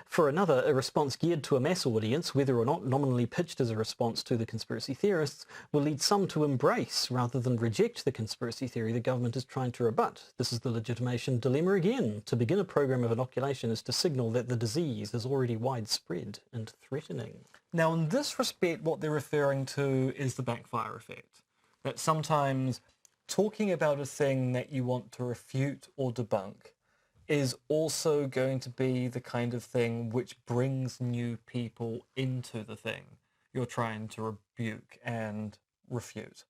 For another, a response geared to a mass audience, whether or not nominally pitched as a response to the conspiracy theorists, will lead some to embrace rather than reject the conspiracy theory the government is trying to rebut. This is the legitimation dilemma again. To begin a program of inoculation is to signal that the disease is already widespread and threatening. Now, in this respect, what they're referring to is the backfire effect. That sometimes talking about a thing that you want to refute or debunk is also going to be the kind of thing which brings new people into the thing you're trying to rebuke and refute.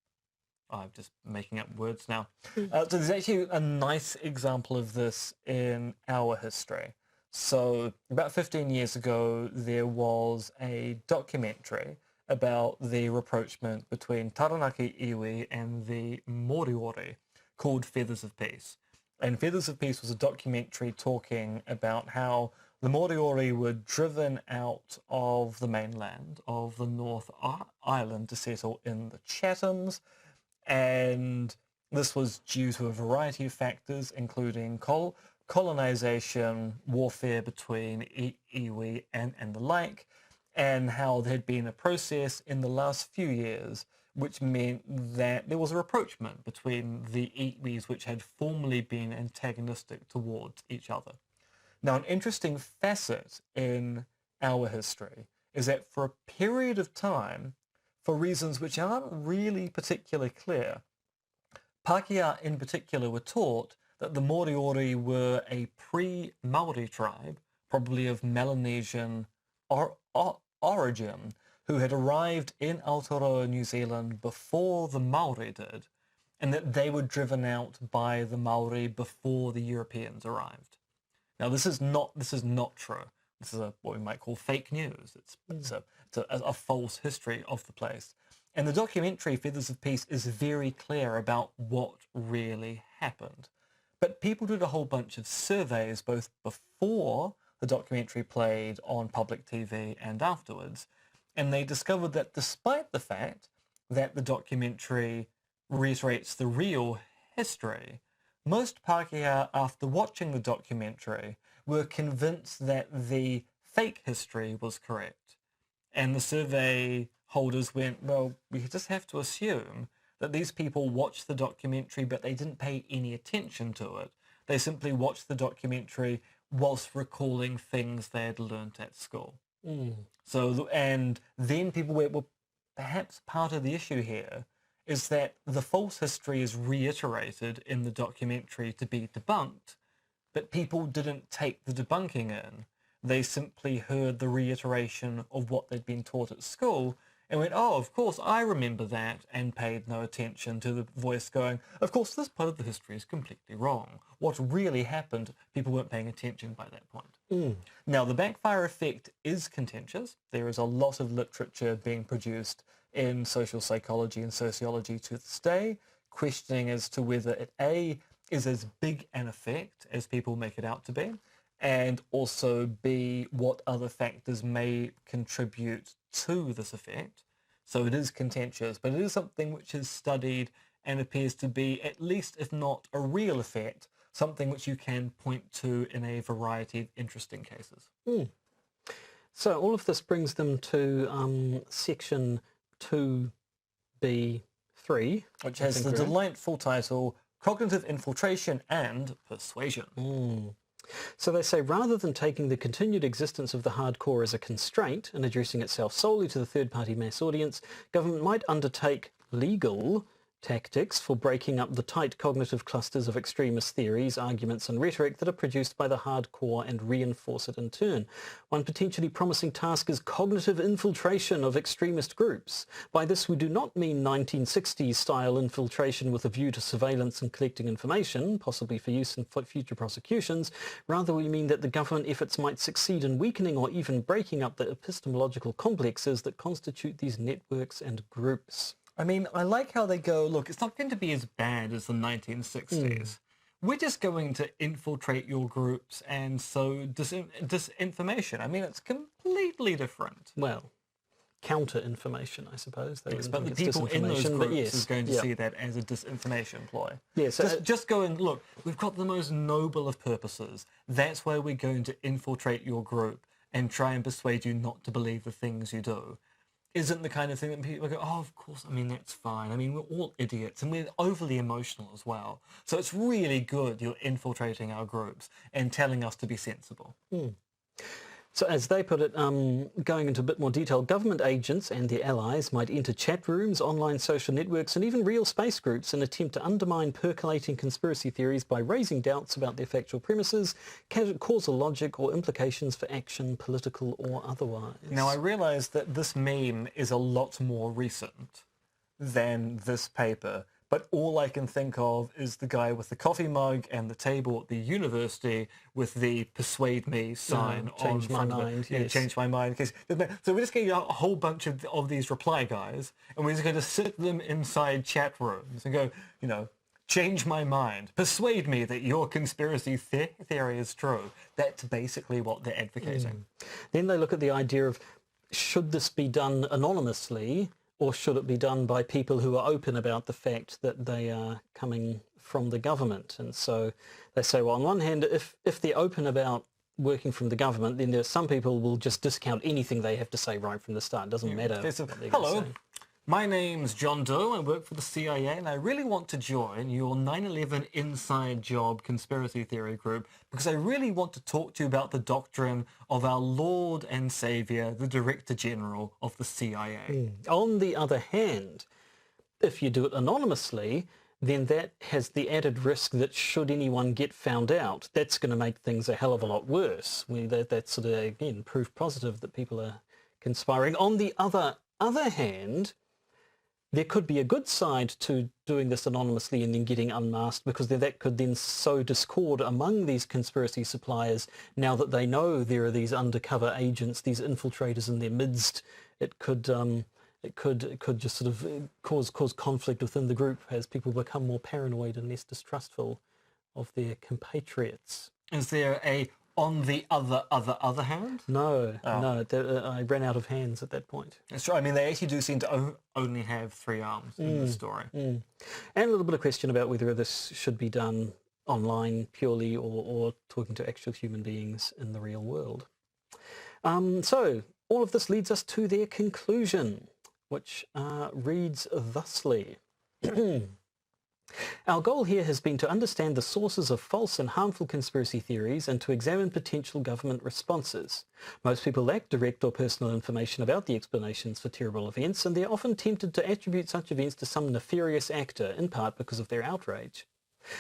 I'm just making up words now. So there's actually a nice example of this in our history. So about 15 years ago, there was a documentary about the rapprochement between Taranaki iwi and the Moriori called Feathers of Peace. And Feathers of Peace was a documentary talking about how the Moriori were driven out of the mainland of the North Island to settle in the Chathams, and this was due to a variety of factors, including colonization, warfare between iwi and the like, and how there had been a process in the last few years which meant that there was a rapprochement between the iwis which had formerly been antagonistic towards each other. Now, an interesting facet in our history is that for a period of time, for reasons which aren't really particularly clear, Pākehā in particular were taught that the Moriori were a pre-Māori tribe, probably of Melanesian origin, who had arrived in Aotearoa, New Zealand before the Māori did, and that they were driven out by the Māori before the Europeans arrived. Now, this is not true. This is what we might call fake news. It's a false history of the place. And the documentary Feathers of Peace is very clear about what really happened. But people did a whole bunch of surveys both before the documentary played on public TV and afterwards, and they discovered that despite the fact that the documentary reiterates the real history, most Pākehā, after watching the documentary, were convinced that the fake history was correct. And the survey holders went, well, we just have to assume that these people watched the documentary, but they didn't pay any attention to it. They simply watched the documentary whilst recalling things they had learnt at school. So, and then people went, well, perhaps part of the issue here is that the false history is reiterated in the documentary to be debunked, but people didn't take the debunking in. They simply heard the reiteration of what they'd been taught at school and went, oh, of course, I remember that, and paid no attention to the voice going, of course, this part of the history is completely wrong. What really happened, people weren't paying attention by that point. Now, the backfire effect is contentious. There is a lot of literature being produced in social psychology and sociology to this day, questioning as to whether it, A, is as big an effect as people make it out to be, and also B, what other factors may contribute to this effect. So it is contentious, but it is something which is studied and appears to be, at least if not a real effect, something which you can point to in a variety of interesting cases. So all of this brings them to section 2b3, which has the delightful title, Cognitive Infiltration and Persuasion. So they say, rather than taking the continued existence of the hardcore as a constraint and addressing itself solely to the third-party mass audience, government might undertake legal tactics for breaking up the tight cognitive clusters of extremist theories, arguments and rhetoric that are produced by the hardcore and reinforce it in turn. One potentially promising task is cognitive infiltration of extremist groups. By this we do not mean 1960s style infiltration with a view to surveillance and collecting information, possibly for use in future prosecutions. Rather we mean that the government efforts might succeed in weakening or even breaking up the epistemological complexes that constitute these networks and groups. I mean, I like how they go, look, it's not going to be as bad as the 1960s. We're just going to infiltrate your groups and sow disinformation. I mean, it's completely different. Well, counter-information, I suppose. Yes, but the people in those groups is going to see that as a disinformation ploy. Yeah, so just going, look, we've got the most noble of purposes. That's why we're going to infiltrate your group and try and persuade you not to believe the things you do. Isn't the kind of thing that people go, oh, of course, I mean, that's fine. I mean, we're all idiots and we're overly emotional as well. So it's really good you're infiltrating our groups and telling us to be sensible. So as they put it, going into a bit more detail, government agents and their allies might enter chat rooms, online social networks and even real space groups in an attempt to undermine percolating conspiracy theories by raising doubts about their factual premises, causal logic or implications for action, political or otherwise. Now I realise that this meme is a lot more recent than this paper, but all I can think of is the guy with the coffee mug and the table at the university with the persuade me sign on front of it. Yes. Change my mind. So we're just getting a whole bunch of these reply guys and we're just going to sit them inside chat rooms and go, you know, change my mind. Persuade me that your conspiracy theory is true. That's basically what they're advocating. Then they look at the idea of, should this be done anonymously? Or should it be done by people who are open about the fact that they are coming from the government? And so they say, well, on one hand, if they're open about working from the government, then there are some people will just discount anything they have to say right from the start. It doesn't matter. Hello, my name's John Doe. I work for the CIA, and I really want to join your 9/11 inside job conspiracy theory group because I really want to talk to you about the doctrine of our Lord and Saviour, the Director General of the CIA. On the other hand, if you do it anonymously, then that has the added risk that should anyone get found out, that's going to make things a hell of a lot worse. That's sort of, again, proof positive that people are conspiring. On the other hand, there could be a good side to doing this anonymously and then getting unmasked, because that could then sow discord among these conspiracy suppliers. Now that they know there are these undercover agents, these infiltrators in their midst, it could just sort of cause conflict within the group as people become more paranoid and less distrustful of their compatriots. Is there a on the other hand? No, I ran out of hands at that point. That's true. I mean, they actually do seem to only have 3 arms in the story. And a little bit of question about whether this should be done online purely or talking to actual human beings in the real world. So all of this leads us to their conclusion, which reads thusly. Our goal here has been to understand the sources of false and harmful conspiracy theories and to examine potential government responses. Most people lack direct or personal information about the explanations for terrible events, and they are often tempted to attribute such events to some nefarious actor, in part because of their outrage.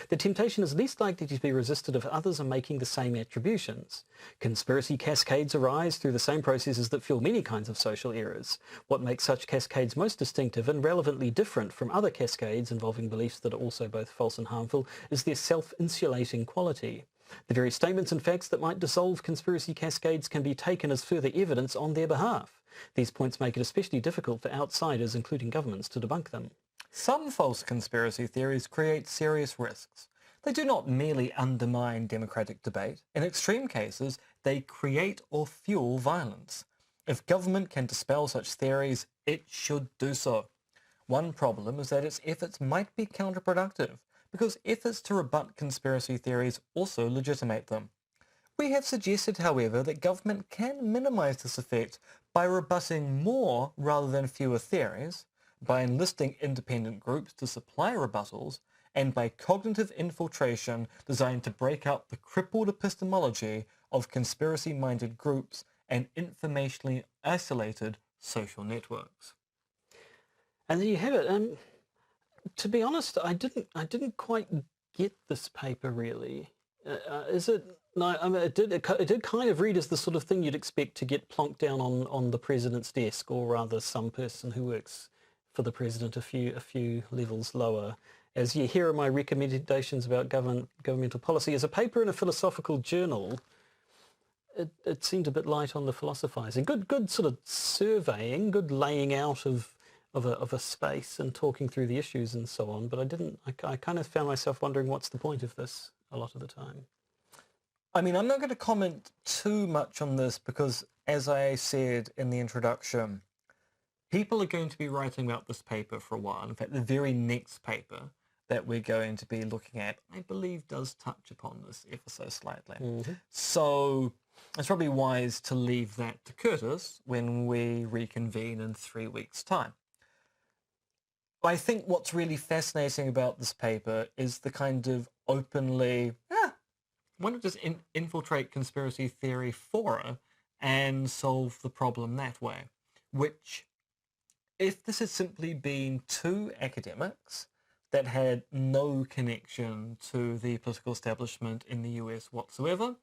The temptation is least likely to be resisted if others are making the same attributions. Conspiracy cascades arise through the same processes that fuel many kinds of social errors. What makes such cascades most distinctive and relevantly different from other cascades involving beliefs that are also both false and harmful is their self-insulating quality. The very statements and facts that might dissolve conspiracy cascades can be taken as further evidence on their behalf. These points make it especially difficult for outsiders, including governments, to debunk them. Some false conspiracy theories create serious risks. They do not merely undermine democratic debate. In extreme cases, they create or fuel violence. If government can dispel such theories, it should do so. One problem is that its efforts might be counterproductive, because efforts to rebut conspiracy theories also legitimate them. We have suggested, however, that government can minimize this effect by rebutting more rather than fewer theories, by enlisting independent groups to supply rebuttals, and by cognitive infiltration designed to break up the crippled epistemology of conspiracy-minded groups and informationally isolated social networks. And there you have it. To be honest, I didn't quite get this paper really. Is it? No, I mean, it did kind of read as the sort of thing you'd expect to get plonked down on the president's desk, or rather some person who works for the president a few levels lower. As you hear my recommendations about governmental policy, as a paper in a philosophical journal, it seemed a bit light on the philosophizing. Good sort of surveying, good laying out of a space and talking through the issues and so on. But I kind of found myself wondering what's the point of this a lot of the time. I mean, I'm not going to comment too much on this because, as I said in the introduction, people are going to be writing about this paper for a while. In fact, the very next paper that we're going to be looking at, I believe, does touch upon this ever so slightly. Mm-hmm. So it's probably wise to leave that to Curtis when we reconvene in 3 weeks' time. I think what's really fascinating about this paper is the kind of openly, why not just infiltrate conspiracy theory fora and solve the problem that way? Which, if this had simply been two academics that had no connection to the political establishment in the US whatsoever,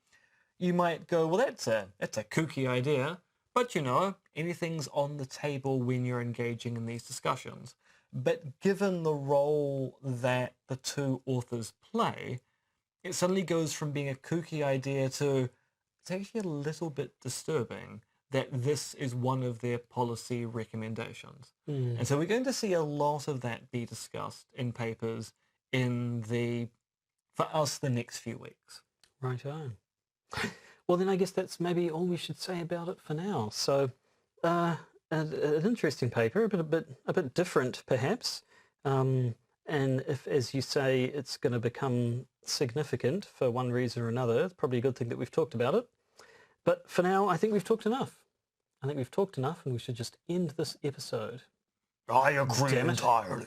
you might go, well, that's a kooky idea, but you know, anything's on the table when you're engaging in these discussions. But given the role that the two authors play, it suddenly goes from being a kooky idea to it's actually a little bit disturbing that this is one of their policy recommendations. Mm. And so we're going to see a lot of that be discussed in papers for us, the next few weeks. Right on. Well, then I guess that's maybe all we should say about it for now. So an interesting paper, a bit different perhaps. And if, as you say, it's going to become significant for one reason or another, it's probably a good thing that we've talked about it. But for now, I think we've talked enough. I think we've talked enough and we should just end this episode. I agree entirely.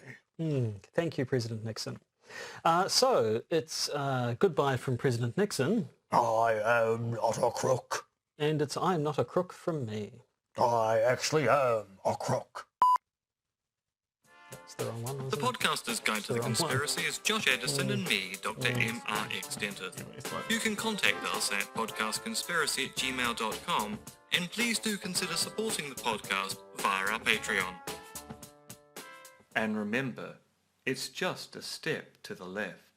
Thank you, President Nixon. So it's goodbye from President Nixon. I am not a crook. And it's I'm not a crook from me. I actually am a crook. That's the wrong one, The Podcaster's Guide to the Conspiracy is Josh Edison and me, Dr. M.R.X. Dentith. You can contact us at podcastconspiracy@gmail.com, and please do consider supporting the podcast via our Patreon. And remember, it's just a step to the left.